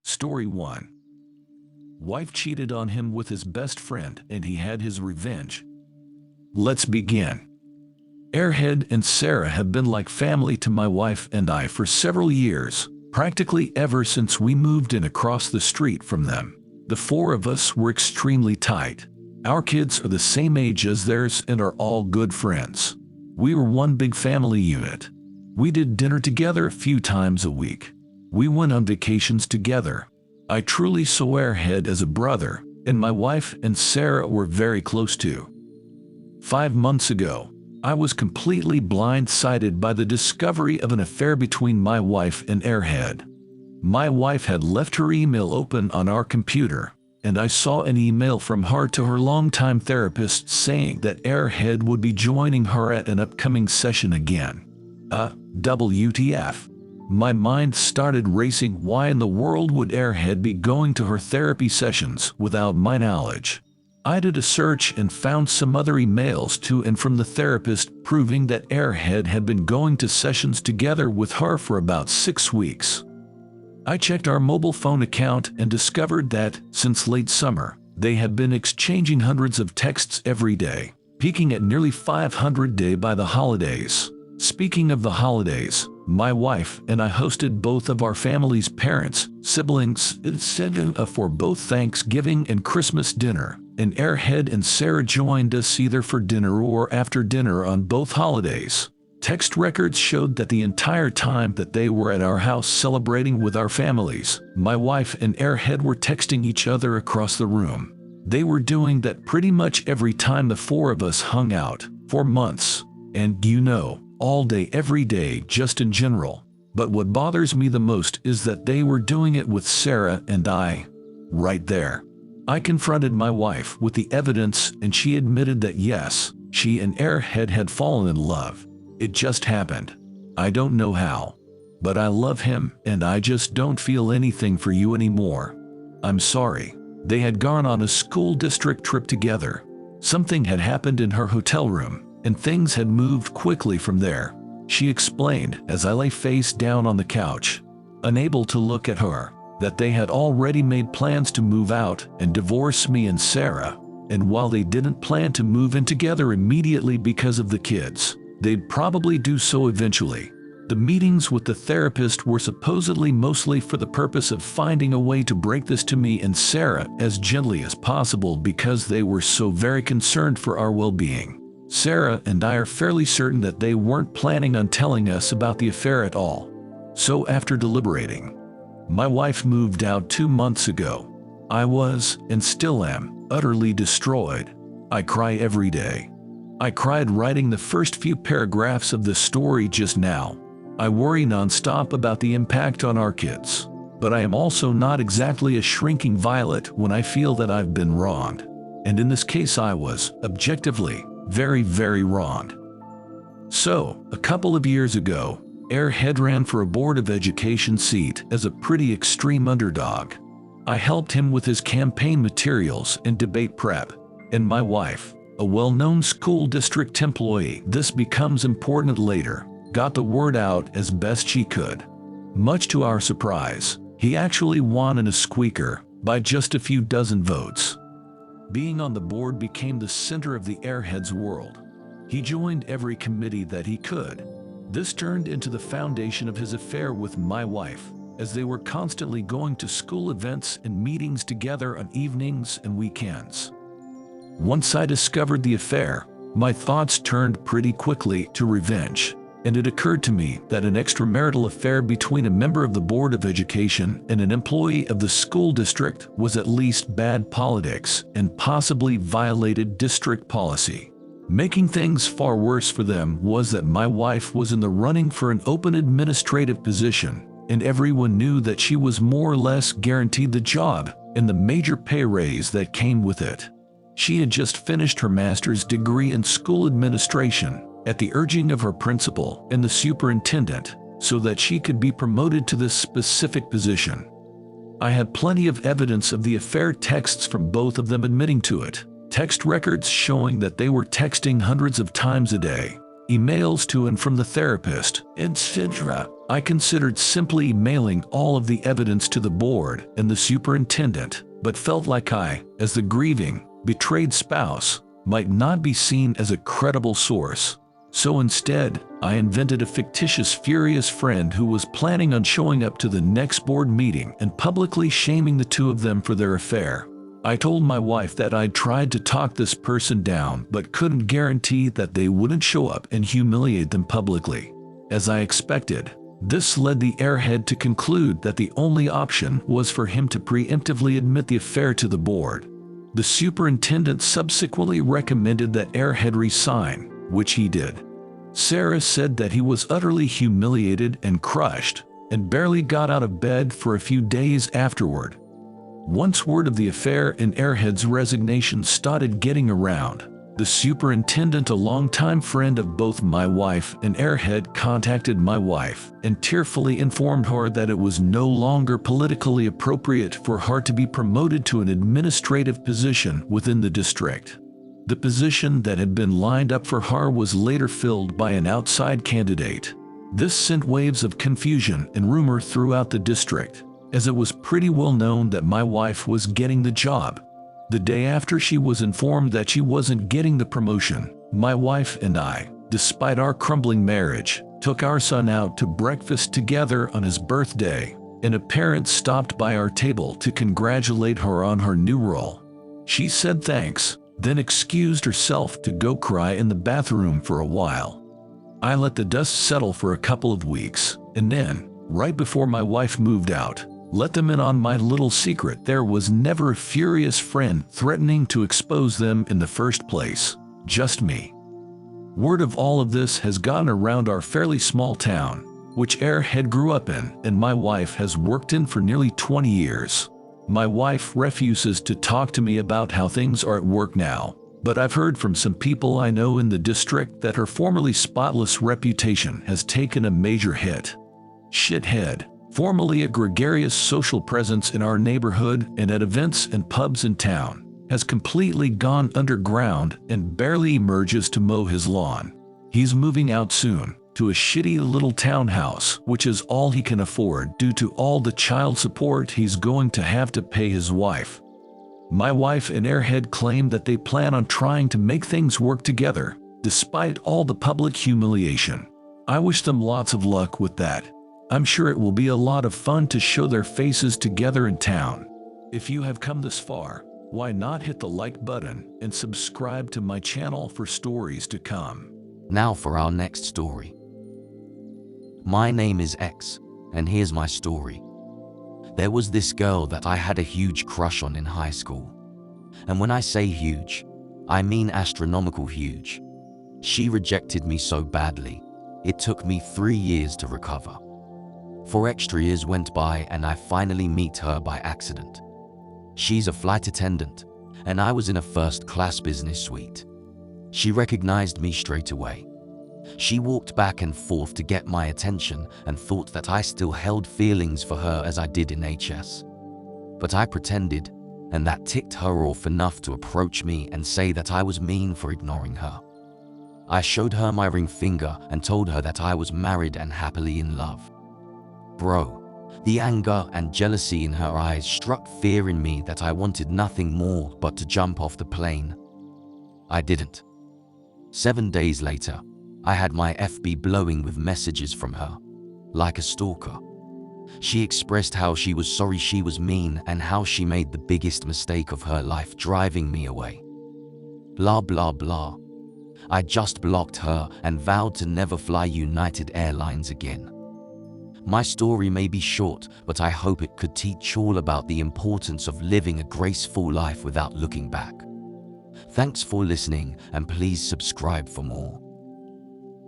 Story 1. Wife cheated on him with his best friend and he had his revenge. Let's begin. Airhead and Sarah have been like family to my wife and I for several years, practically ever since we moved in across the street from them. The four of us were extremely tight. Our kids are the same age as theirs and are all good friends. We were one big family unit. We did dinner together a few times a week. We went on vacations together. I truly saw Airhead as a brother, and my wife and Sarah were very close too. 5 months ago, I was completely blindsided by the discovery of an affair between my wife and Airhead. My wife had left her email open on our computer, and I saw an email from her to her longtime therapist saying that Airhead would be joining her at an upcoming session again. WTF. My mind started racing. Why in the world would Airhead be going to her therapy sessions without my knowledge? I did a search and found some other emails to and from the therapist proving that Airhead had been going to sessions together with her for about 6 weeks. I checked our mobile phone account and discovered that, since late summer, they had been exchanging hundreds of texts every day, peaking at nearly 500 a day by the holidays. Speaking of the holidays, my wife and I hosted both of our family's parents, siblings, etc. for both Thanksgiving and Christmas dinner, and Airhead and Sarah joined us either for dinner or after dinner on both holidays. Text records showed that the entire time that they were at our house celebrating with our families, my wife and Airhead were texting each other across the room. They were doing that pretty much every time the four of us hung out, for months. And all day every day just in general. But what bothers me the most is that they were doing it with Sarah and I. Right there. I confronted my wife with the evidence and she admitted that yes, she and Airhead had fallen in love. It just happened. I don't know how. But I love him and I just don't feel anything for you anymore. I'm sorry. They had gone on a school district trip together. Something had happened in her hotel room, and things had moved quickly from there. She explained as I lay face down on the couch, unable to look at her, that they had already made plans to move out and divorce me and Sarah, and while they didn't plan to move in together immediately because of the kids, they'd probably do so eventually. The meetings with the therapist were supposedly mostly for the purpose of finding a way to break this to me and Sarah as gently as possible because they were so very concerned for our well-being. Sarah and I are fairly certain that they weren't planning on telling us about the affair at all. So after deliberating, my wife moved out 2 months ago. I was, and still am, utterly destroyed. I cry every day. I cried writing the first few paragraphs of this story just now. I worry nonstop about the impact on our kids. But I am also not exactly a shrinking violet when I feel that I've been wronged. And in this case I was, objectively, very, very wronged. So, a couple of years ago, Airhead ran for a Board of Education seat as a pretty extreme underdog. I helped him with his campaign materials and debate prep, and my wife, a well-known school district employee, this becomes important later, got the word out as best she could. Much to our surprise, he actually won in a squeaker by just a few dozen votes. Being on the board became the center of the Airhead's world. He joined every committee that he could. This turned into the foundation of his affair with my wife, as they were constantly going to school events and meetings together on evenings and weekends. Once I discovered the affair, my thoughts turned pretty quickly to revenge, and it occurred to me that an extramarital affair between a member of the Board of Education and an employee of the school district was at least bad politics and possibly violated district policy. Making things far worse for them was that my wife was in the running for an open administrative position, and everyone knew that she was more or less guaranteed the job and the major pay raise that came with it. She had just finished her master's degree in school administration, at the urging of her principal and the superintendent, so that she could be promoted to this specific position. I had plenty of evidence of the affair, texts from both of them admitting to it, text records showing that they were texting hundreds of times a day, emails to and from the therapist, etc. I considered simply mailing all of the evidence to the board and the superintendent, but felt like I, as the grieving, betrayed spouse, might not be seen as a credible source. So instead, I invented a fictitious furious friend who was planning on showing up to the next board meeting and publicly shaming the two of them for their affair. I told my wife that I'd tried to talk this person down but couldn't guarantee that they wouldn't show up and humiliate them publicly. As I expected, this led the airhead to conclude that the only option was for him to preemptively admit the affair to the board. The superintendent subsequently recommended that airhead resign, which he did. Sarah said that he was utterly humiliated and crushed, and barely got out of bed for a few days afterward. Once word of the affair and airhead's resignation started getting around, the superintendent, a longtime friend of both my wife and airhead, contacted my wife and tearfully informed her that it was no longer politically appropriate for her to be promoted to an administrative position within the district. The position that had been lined up for her was later filled by an outside candidate. This sent waves of confusion and rumor throughout the district, as it was pretty well known that my wife was getting the job. The day after she was informed that she wasn't getting the promotion, my wife and I, despite our crumbling marriage, took our son out to breakfast together on his birthday, and a parent stopped by our table to congratulate her on her new role. She said thanks, then excused herself to go cry in the bathroom for a while. I let the dust settle for a couple of weeks, and then, right before my wife moved out, let them in on my little secret. There was never a furious friend threatening to expose them in the first place, just me. Word of all of this has gotten around our fairly small town, which airhead grew up in and my wife has worked in for nearly 20 years. My wife refuses to talk to me about how things are at work now, but I've heard from some people I know in the district that her formerly spotless reputation has taken a major hit. Shithead, formerly a gregarious social presence in our neighborhood and at events and pubs in town, has completely gone underground and barely emerges to mow his lawn. He's moving out soon, to a shitty little townhouse, which is all he can afford due to all the child support he's going to have to pay his wife. My wife and airhead claim that they plan on trying to make things work together, despite all the public humiliation. I wish them lots of luck with that. I'm sure it will be a lot of fun to show their faces together in town. If you have come this far, why not hit the like button and subscribe to my channel for stories to come. Now for our next story. My name is X, and here's my story. There was this girl that I had a huge crush on in high school. And when I say huge, I mean astronomical huge. She rejected me so badly, it took me 3 years to recover. 4 extra years went by and I finally meet her by accident. She's a flight attendant, and I was in a first-class business suite. She recognized me straight away. She walked back and forth to get my attention and thought that I still held feelings for her as I did in HS. But I pretended, and that ticked her off enough to approach me and say that I was mean for ignoring her. I showed her my ring finger and told her that I was married and happily in love. Bro, the anger and jealousy in her eyes struck fear in me that I wanted nothing more but to jump off the plane. I didn't. 7 days later, I had my FB blowing with messages from her, like a stalker. She expressed how she was sorry she was mean and how she made the biggest mistake of her life driving me away. Blah blah blah. I just blocked her and vowed to never fly United Airlines again. My story may be short, but I hope it could teach all about the importance of living a graceful life without looking back. Thanks for listening, and please subscribe for more.